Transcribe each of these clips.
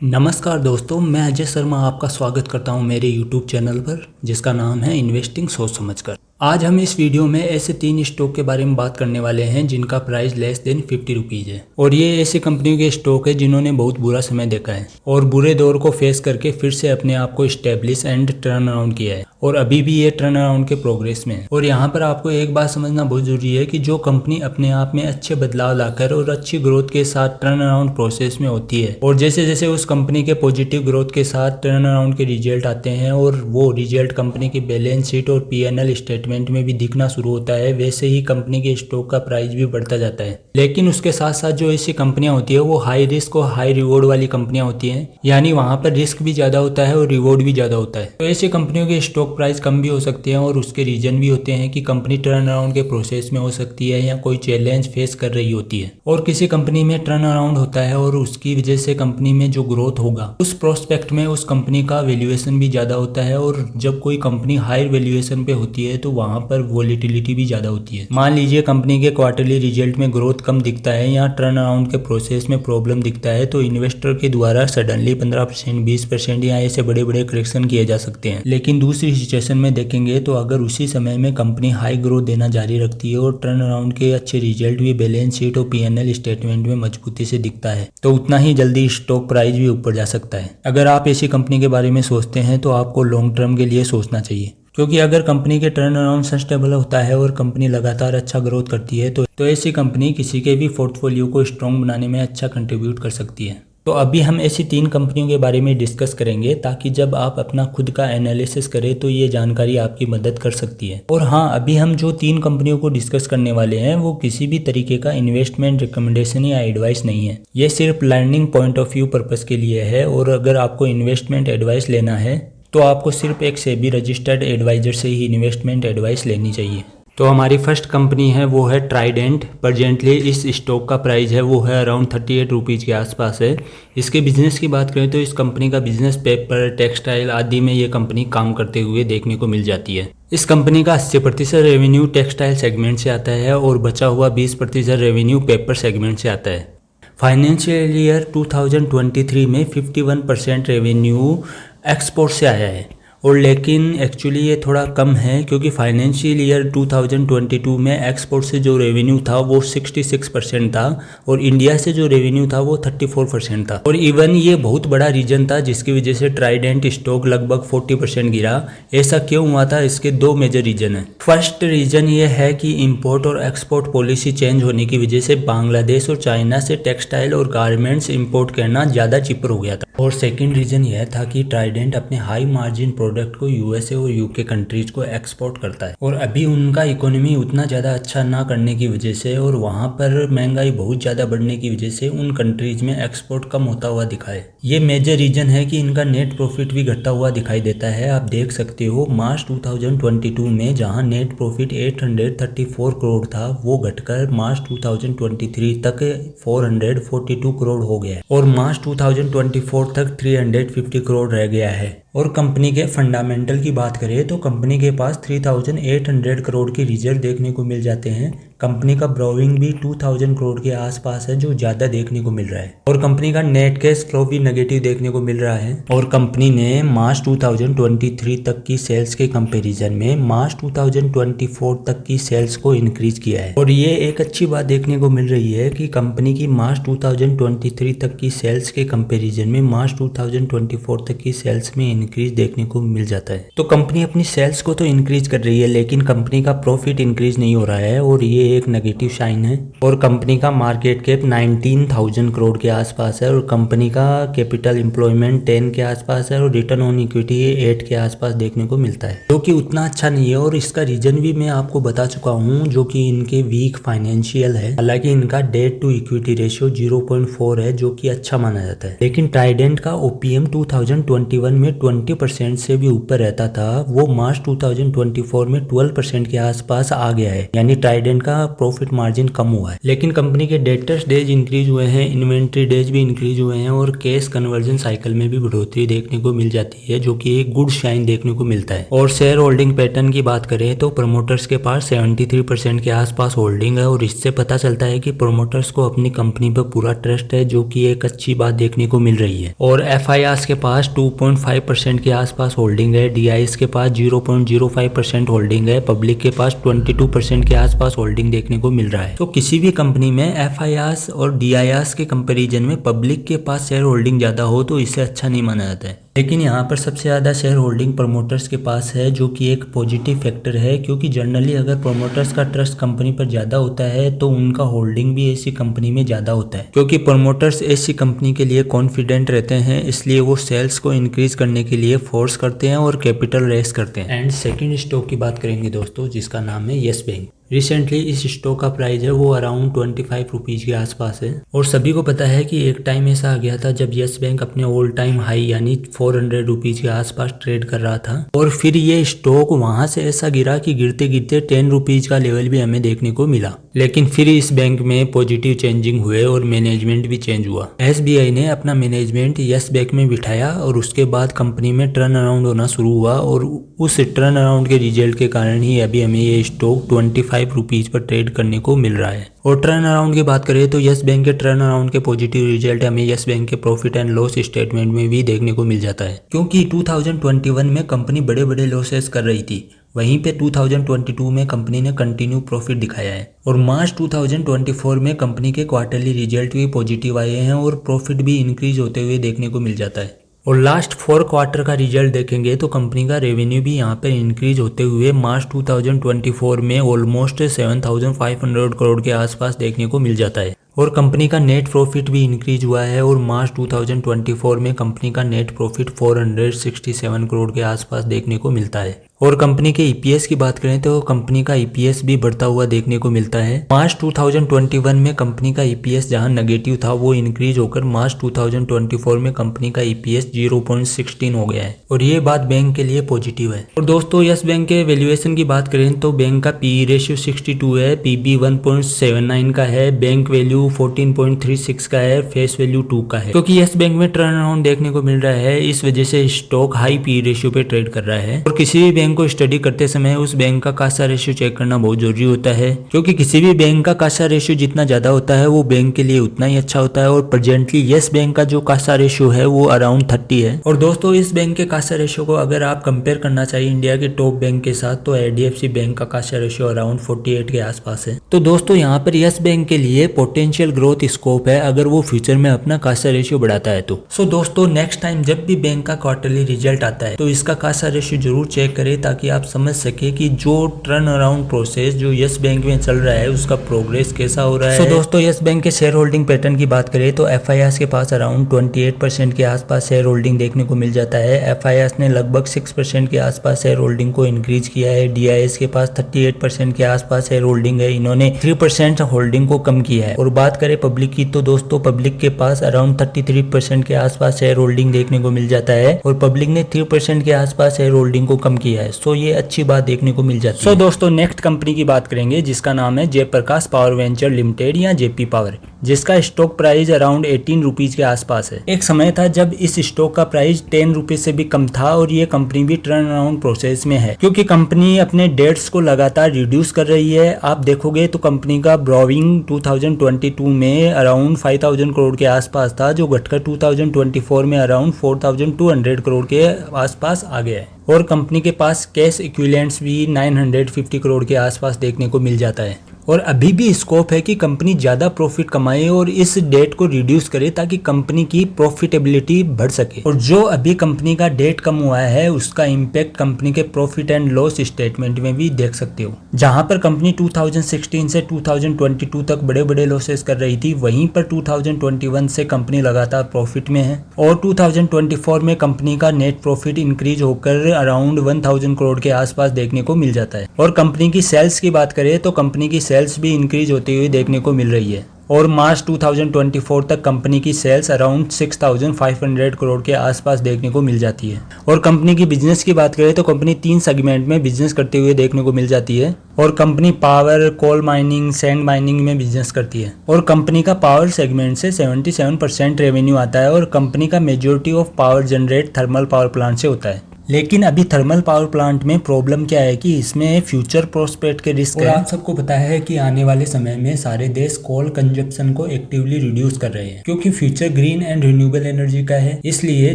नमस्कार दोस्तों, मैं अजय शर्मा आपका स्वागत करता हूं मेरे YouTube चैनल पर जिसका नाम है इन्वेस्टिंग सोच समझकर। आज हम इस वीडियो में ऐसे 3 स्टॉक के बारे में बात करने वाले हैं जिनका प्राइस लेस देन 50 रुपीज़ है। और ये ऐसी कंपनियों के स्टॉक है जिन्होंने बहुत बुरा समय देखा है और बुरे दौर को फेस करके फिर से अपने आप को स्टेब्लिश एंड टर्न अराउंड किया है और अभी भी ये टर्न अराउंड के प्रोग्रेस में है। और यहाँ पर आपको एक बात समझना बहुत जरूरी है कि जो कंपनी अपने आप में अच्छे बदलाव लाकर और अच्छी ग्रोथ के साथ टर्न अराउंड प्रोसेस में होती है और जैसे जैसे उस कंपनी के पॉजिटिव ग्रोथ के साथ टर्न अराउंड के रिजल्ट आते हैं और वो रिजल्ट कंपनी की बैलेंस शीट और P&L स्टेटमेंट में भी दिखना शुरू होता है, वैसे ही कंपनी के स्टॉक का प्राइस भी बढ़ता जाता है। लेकिन उसके साथ साथ जो ऐसी कंपनियां होती है वो हाई रिस्क और हाई रिवॉर्ड वाली कंपनियां होती हैं, यानी वहां पर रिस्क भी ज्यादा होता है और रिवॉर्ड भी ज्यादा होता है। तो ऐसी कंपनियों के स्टॉक प्राइस कम भी हो सकते हैं और उसके रीजन भी होते हैं कि कंपनी टर्न अराउंड के प्रोसेस में हो सकती है या कोई चैलेंज फेस कर रही होती है। और किसी कंपनी में टर्न अराउंड होता है और उसकी वजह से कंपनी में जो ग्रोथ होगा उस प्रोस्पेक्ट में उस कंपनी का वैल्यूएशन भी ज्यादा होता है और जब कोई कंपनी हाई वैल्यूएशन पे होती है तो वहां पर वोलेटिलिटी भी ज्यादा होती है। मान लीजिए कंपनी के क्वार्टरली रिजल्ट में ग्रोथ कम दिखता है या टर्न अराउंड के प्रोसेस में प्रॉब्लम दिखता है तो इन्वेस्टर के द्वारा सडनली 15%, 20% या ऐसे बड़े बड़े करेक्शन किए जा सकते हैं। लेकिन दूसरी सिचुएशन में देखेंगे तो अगर उसी समय में कंपनी हाई ग्रोथ देना जारी रखती है और टर्न अराउंड के अच्छे रिजल्ट भी बैलेंस शीट और P&L स्टेटमेंट में मजबूती से दिखता है तो उतना ही जल्दी स्टॉक प्राइस भी ऊपर जा सकता है। अगर आप ऐसी कंपनी के बारे में सोचते हैं तो आपको लॉन्ग टर्म के लिए सोचना चाहिए, क्योंकि अगर कंपनी के टर्न अराउंड सस्टेनेबल होता है और कंपनी लगातार अच्छा ग्रोथ करती है तो ऐसी कंपनी किसी के भी पोर्टफोलियो को स्ट्रॉन्ग बनाने में अच्छा कंट्रीब्यूट कर सकती है। तो अभी हम ऐसी 3 कंपनियों के बारे में डिस्कस करेंगे ताकि जब आप अपना खुद का एनालिसिस करें तो ये जानकारी आपकी मदद कर सकती है। और हाँ, अभी हम जो 3 कंपनियों को डिस्कस करने वाले हैं वो किसी भी तरीके का इन्वेस्टमेंट रिकमेंडेशन या एडवाइस नहीं है। ये सिर्फ learning point of view purpose के लिए है और अगर आपको इन्वेस्टमेंट एडवाइस लेना है तो आपको सिर्फ एक सेबी रजिस्टर्ड एडवाइजर से ही इन्वेस्टमेंट एडवाइस लेनी चाहिए। तो हमारी फर्स्ट कंपनी है वो है ट्राइडेंट। प्रेजेंटली इस स्टॉक का प्राइस है वो है अराउंड 38 रुपीज़ के आसपास है। इसके बिजनेस की बात करें तो इस कंपनी का बिजनेस पेपर, टेक्सटाइल आदि में ये कंपनी काम करते हुए देखने को मिल जाती है। इस कंपनी का 80% रेवेन्यू टेक्सटाइल सेगमेंट से आता है और बचा हुआ 20% रेवेन्यू पेपर सेगमेंट से आता है। फाइनेंशियल ईयर 2023 में 51% रेवेन्यू एक्सपोर्ट से आया है और लेकिन एक्चुअली ये थोड़ा कम है क्योंकि फाइनेंशियल ईयर 2022 में एक्सपोर्ट से जो रेवेन्यू था वो 66% था और इंडिया से जो रेवेन्यू था वो 34% था। और इवन ये बहुत बड़ा रीजन था जिसकी वजह से ट्राइडेंट स्टॉक लगभग 40% गिरा। ऐसा क्यों हुआ था? इसके 2 मेजर रीजन है। फर्स्ट रीजन ये है कि इम्पोर्ट और एक्सपोर्ट पॉलिसी चेंज होने की वजह से बांग्लादेश और चाइना से टेक्सटाइल और गारमेंट्स इम्पोर्ट करना ज़्यादा चीपर हो गया था। और सेकेंड रीजन यह था कि ट्राइडेंट अपने हाई मार्जिन प्रोडक्ट को USA और UK कंट्रीज को एक्सपोर्ट करता है और अभी उनका इकोनॉमी उतना ज़्यादा अच्छा ना करने की वजह से और वहाँ पर महंगाई बहुत ज़्यादा बढ़ने की वजह से उन कंट्रीज में एक्सपोर्ट कम होता हुआ दिखा है। ये मेजर रीजन है कि इनका नेट प्रॉफिट भी घटता हुआ दिखाई देता है। आप देख सकते हो मार्च 2022 में जहाँ नेट प्रॉफिट 834 करोड़ था वो घटकर मार्च 2023 तक 442 करोड़ हो गया है और मार्च 2024 तक 350 करोड़ रह गया है। और कंपनी के फंडामेंटल की बात करें तो कंपनी के पास 3800 करोड़ की रिजर्व देखने को मिल जाते हैं। कंपनी का ब्रोइंग भी 2000 करोड़ के आसपास है जो ज़्यादा देखने को मिल रहा है और कंपनी का नेट कैश फ्लो भी नेगेटिव देखने को मिल रहा है। और कंपनी ने मार्च 2023 तक की सेल्स के कंपैरिजन में मार्च 2024 तक की सेल्स को इंक्रीज किया है। और ये एक अच्छी बात देखने को मिल रही है कि कंपनी की मार्च 2023 तक की सेल्स के कंपैरिजन में मार्च 2024 तक की सेल्स में इंक्रीज देखने को मिल जाता है। तो कंपनी अपनी सेल्स को तो इंक्रीज कर रही है लेकिन कंपनी का प्रॉफिट इंक्रीज नहीं हो रहा है और ये एक नेगेटिव साइन है। और कंपनी का मार्केट कैप 19,000 करोड़ के आसपास है और कंपनी का कैपिटल एम्प्लॉयमेंट 10 के आसपास है और रिटर्न ऑन इक्विटी 8 के आसपास देखने को मिलता है, जो कि उतना अच्छा नहीं है। और इसका रीजन भी मैं आपको बता चुका हूँ, जो कि इनके वीक फाइनेंशियल है। हालांकि इनका डेट टू इक्विटी रेशियो 0.4 है जो कि अच्छा माना जाता है। लेकिन ट्राइडेंट का OPM 2021 में 20% से भी ऊपर रहता था वो मार्च 2024 में 12% के आसपास आ गया है, यानी ट्राइडेंट का प्रॉफिट मार्जिन कम हुआ है। लेकिन कंपनी के डेटर्स डेज इंक्रीज हुए हैं, इन्वेंट्री डेज भी इंक्रीज हुए हैं और कैश कन्वर्जन साइकिल में भी बढ़ोतरी देखने को मिल जाती है, जो कि एक गुड साइन देखने को मिलता है। और शेयर होल्डिंग पैटर्न की बात करें तो प्रमोटर्स के पास 73% के आसपास होल्डिंग है और इससे पता चलता है कि प्रमोटर्स को अपनी कंपनी पर पूरा ट्रस्ट है, जो कि एक अच्छी बात देखने को मिल रही है। और FIRs के पास 2.5% के आसपास होल्डिंग है, DIs के पास 0.05% होल्डिंग है, पब्लिक के पास 22% के आसपास होल्डिंग देखने को मिल रहा है। तो किसी भी कंपनी में FIRs और DIs के कंपैरिजन में पब्लिक के पास शेयर होल्डिंग ज्यादा हो तो इसे अच्छा नहीं माना जाता है। लेकिन यहाँ पर सबसे ज़्यादा शेयर होल्डिंग प्रमोटर्स के पास है, जो कि एक पॉजिटिव फैक्टर है, क्योंकि जनरली अगर प्रमोटर्स का ट्रस्ट कंपनी पर ज़्यादा होता है तो उनका होल्डिंग भी ऐसी कंपनी में ज़्यादा होता है, क्योंकि प्रमोटर्स ऐसी कंपनी के लिए कॉन्फिडेंट रहते हैं, इसलिए वो सेल्स को इंक्रीज करने के लिए फोर्स करते हैं और कैपिटल रेस करते हैं। एंड सेकेंड स्टॉक की बात करेंगे दोस्तों, जिसका नाम है येस बैंक। रिसेंटली इस स्टॉक का प्राइस है वो अराउंड 25 रुपीज़ के आसपास है और सभी को पता है कि एक टाइम ऐसा आ गया था जब येस बैंक अपने ऑल टाइम हाई यानी 400 रुपीज़ के आसपास ट्रेड कर रहा था और फिर ये स्टॉक वहां से ऐसा गिरा कि गिरते गिरते 10 रुपीज़ का लेवल भी हमें देखने को मिला। लेकिन फिर इस बैंक में पॉजिटिव चेंजिंग हुए और मैनेजमेंट भी चेंज हुआ। SBI ने अपना मैनेजमेंट येस बैंक में बिठाया और उसके बाद कंपनी में टर्न अराउंड होना शुरू हुआ और उस टर्न अराउंड के रिजल्ट के कारण ही अभी हमें ये स्टॉक 25 रुपीज़ पर ट्रेड करने को मिल रहा है। और टर्न अराउंड की बात करें तो येस बैंक के टर्न अराउंड के पॉजिटिव रिजल्ट हमें येस बैंक के प्रॉफिट एंड लॉस स्टेटमेंट में भी देखने को मिल जाता है, क्योंकि 2021 में कंपनी बड़े बड़े लॉसेस कर रही थी, वहीं पे 2022 में कंपनी ने कंटिन्यू प्रॉफिट दिखाया है और मार्च 2024 में कंपनी के क्वार्टरली रिजल्ट भी पॉजिटिव आए हैं और प्रॉफिट भी इंक्रीज होते हुए देखने को मिल जाता है। और लास्ट 4 क्वार्टर का रिजल्ट देखेंगे तो कंपनी का रेवेन्यू भी यहाँ पर इंक्रीज होते हुए मार्च 2024 में ऑलमोस्ट 7,500 करोड़ के आसपास देखने को मिल जाता है और कंपनी का नेट प्रॉफिट भी इंक्रीज हुआ है और मार्च 2024 में कंपनी का नेट प्रॉफिट 467 करोड़ के आसपास देखने को मिलता है। और कंपनी के EPS की बात करें तो कंपनी का EPS भी बढ़ता हुआ देखने को मिलता है। मार्च 2021 में कंपनी का EPS जहां नेगेटिव था वो इंक्रीज होकर मार्च 2024 में कंपनी का EPS 0.16 हो गया है और ये बात बैंक के लिए पॉजिटिव है। और दोस्तों येस बैंक के वैल्यूएशन की बात करें तो बैंक का PE रेशियो 62 है, PB 1.79 का है, बैंक वैल्यू 14.36 का है, फेस वैल्यू 2 का है। क्योंकि येस बैंक में टर्न अराउंड देखने को मिल रहा है, इस वजह से स्टॉक हाई PE रेशियो पे ट्रेड कर रहा है। और किसी भी बैंक को स्टडी करते समय उस बैंक का कासा रेशियो चेक करना बहुत जरूरी होता है, क्योंकि किसी भी बैंक का कासा रेशियो जितना ज्यादा होता है वो बैंक के लिए उतना ही अच्छा होता है। और प्रेजेंटली येस बैंक का जो कासा रेशियो है वो अराउंड 30 है। और दोस्तों इस बैंक के कासा रेशियो को अगर आप कंपेयर करना चाहिए इंडिया के टॉप बैंक के साथ तो HDFC बैंक का कासा रेशियो अराउंड 48 के आसपास है। तो दोस्तों यहाँ पर येस बैंक के लिए पोटेंशियल ग्रोथ स्कोप है अगर वो फ्यूचर में अपना कासा रेशियो बढ़ाता है तो। सो दोस्तों नेक्स्ट टाइम जब भी बैंक का क्वार्टरली रिजल्ट आता है तो इसका कासा रेशियो जरूर चेक करें ताकि आप समझ सके कि जो टर्न अराउंड प्रोसेस जो येस बैंक में चल रहा है उसका प्रोग्रेस कैसा हो रहा है। तो दोस्तों येस बैंक के शेयर होल्डिंग पैटर्न की बात करें तो FIRs के पास अराउंड 28% के आसपास शेयर होल्डिंग देखने को मिल जाता है। FIRs ने लगभग 6% के आसपास शेयर होल्डिंग को इंक्रीज किया है। DIs के पास 38% के आसपास शेयर होल्डिंग है, इन्होंने 3% होल्डिंग को कम किया है। और बात करें पब्लिक की तो दोस्तों पब्लिक के पास अराउंड 33% के आसपास शेयर होल्डिंग देखने को मिल जाता है और पब्लिक ने 3% के आसपास शेयर होल्डिंग को कम किया है। सो ये अच्छी बात देखने को मिल जाती है। दोस्तों नेक्स्ट कंपनी की बात करेंगे जिसका नाम है जयप्रकाश पावर वेंचर लिमिटेड या JP पावर, जिसका स्टॉक प्राइस अराउंड 18 रुपीज़ के आसपास है। एक समय था जब इस स्टॉक का प्राइस 10 रुपीज़ से भी कम था और ये कंपनी भी टर्न अराउंड प्रोसेस में है, क्योंकि कंपनी अपने डेट्स को लगातार रिड्यूस कर रही है। आप देखोगे तो कंपनी का ब्रोविंग 2022 में अराउंड 5,000 करोड़ के आसपास था, जो घटकर 2024 में अराउंड 4,200 करोड़ के आसपास आ गया है। और कंपनी के पास कैश इक्विवेलेंट्स भी 950 करोड़ के आसपास देखने को मिल जाता है। और अभी भी स्कोप है कि कंपनी ज़्यादा प्रॉफिट कमाए और इस डेट को रिड्यूस करे ताकि कंपनी की प्रॉफिटेबिलिटी बढ़ सके। और जो अभी कंपनी का डेट कम हुआ है उसका इम्पैक्ट कंपनी के प्रॉफिट एंड लॉस स्टेटमेंट में भी देख सकते हो। जहां पर कंपनी 2016 से 2022 तक बड़े बड़े लॉसेस कर रही थी, वहीं पर 2021 से कंपनी लगातार प्रॉफिट में है और 2024 में कंपनी का नेट प्रॉफिट इंक्रीज होकर अराउंड 1000 करोड़ के आसपास देखने को मिल जाता है। और कंपनी की सेल्स की बात करें तो कंपनी की सेल्स भी इंक्रीज होती हुई देखने को मिल रही है। और मार्च 2024 तक कंपनी की सेल्स अराउंड 6,500 करोड़ के आसपास देखने को मिल जाती है। और कंपनी की बिजनेस की बात करें तो कंपनी 3 सेगमेंट में बिजनेस करते हुए देखने को मिल जाती है। और company power, coal mining, sand mining में बिजनेस करती है। और कंपनी का पावर सेगमेंट से 77% रेवेन्यू आता है। और कंपनी का majority of power generate thermal power plant से होता है। लेकिन अभी थर्मल पावर प्लांट में प्रॉब्लम क्या है कि इसमें फ्यूचर प्रोस्पेक्ट के रिस्क है। आप सबको पता है कि आने वाले समय में सारे देश कोल कंजप्शन को एक्टिवली रिड्यूस कर रहे हैं, क्योंकि future green and renewable energy का है। इसलिए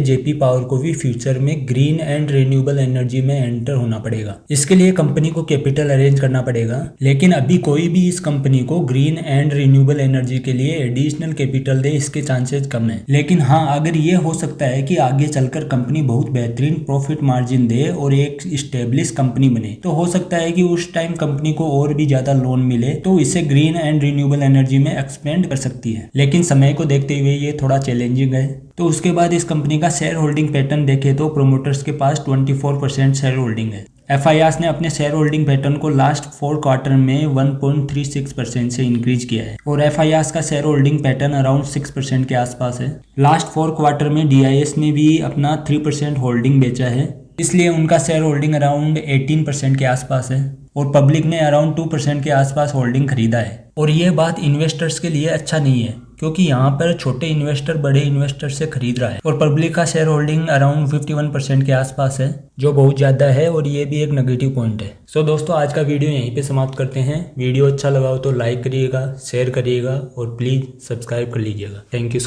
जेपी पावर को भी फ्यूचर में ग्रीन एंड रिन्यूएबल एनर्जी में एंटर होना पड़ेगा। इसके लिए कंपनी को कैपिटल अरेंज करना पड़ेगा। लेकिन अभी कोई भी इस कंपनी को ग्रीन एंड रिन्यूएबल एनर्जी के लिए एडिशनल कैपिटल दे, इसके चांसेस कम है। लेकिन हाँ, अगर ये हो सकता है कि आगे चलकर कंपनी बहुत बेहतरीन प्रॉफिट मार्जिन दे और एक स्टेब्लिश कंपनी बने, तो हो सकता है कि उस टाइम कंपनी को और भी ज्यादा लोन मिले तो इसे ग्रीन एंड रिन्यूएबल एनर्जी में एक्सपेंड कर सकती है। लेकिन समय को देखते हुए ये थोड़ा चैलेंजिंग है। तो उसके बाद इस कंपनी का शेयर होल्डिंग पैटर्न देखे तो प्रोमोटर्स के पास 24% शेयर होल्डिंग है। FIRs ने अपने शेयर होल्डिंग पैटर्न को लास्ट 4 क्वार्टर में 1.36% से इंक्रीज किया है। और FIRs का शेयर होल्डिंग पैटर्न अराउंड 6% के आसपास है। लास्ट 4 क्वार्टर में DIS ने भी अपना 3% होल्डिंग बेचा है, इसलिए उनका शेयर होल्डिंग अराउंड 18% के आसपास है। और पब्लिक ने अराउंड 2% के आसपास होल्डिंग खरीदा है। और ये बात इन्वेस्टर्स के लिए अच्छा नहीं है, क्योंकि यहाँ पर छोटे इन्वेस्टर बड़े इन्वेस्टर से खरीद रहा है। और पब्लिक का शेयर होल्डिंग अराउंड 51% के आसपास है, जो बहुत ज़्यादा है और ये भी एक नेगेटिव पॉइंट है। सो दोस्तों, आज का वीडियो यहीं पे समाप्त करते हैं। वीडियो अच्छा लगा हो तो लाइक करिएगा, शेयर करिएगा और प्लीज़ सब्सक्राइब कर लीजिएगा। Thank you.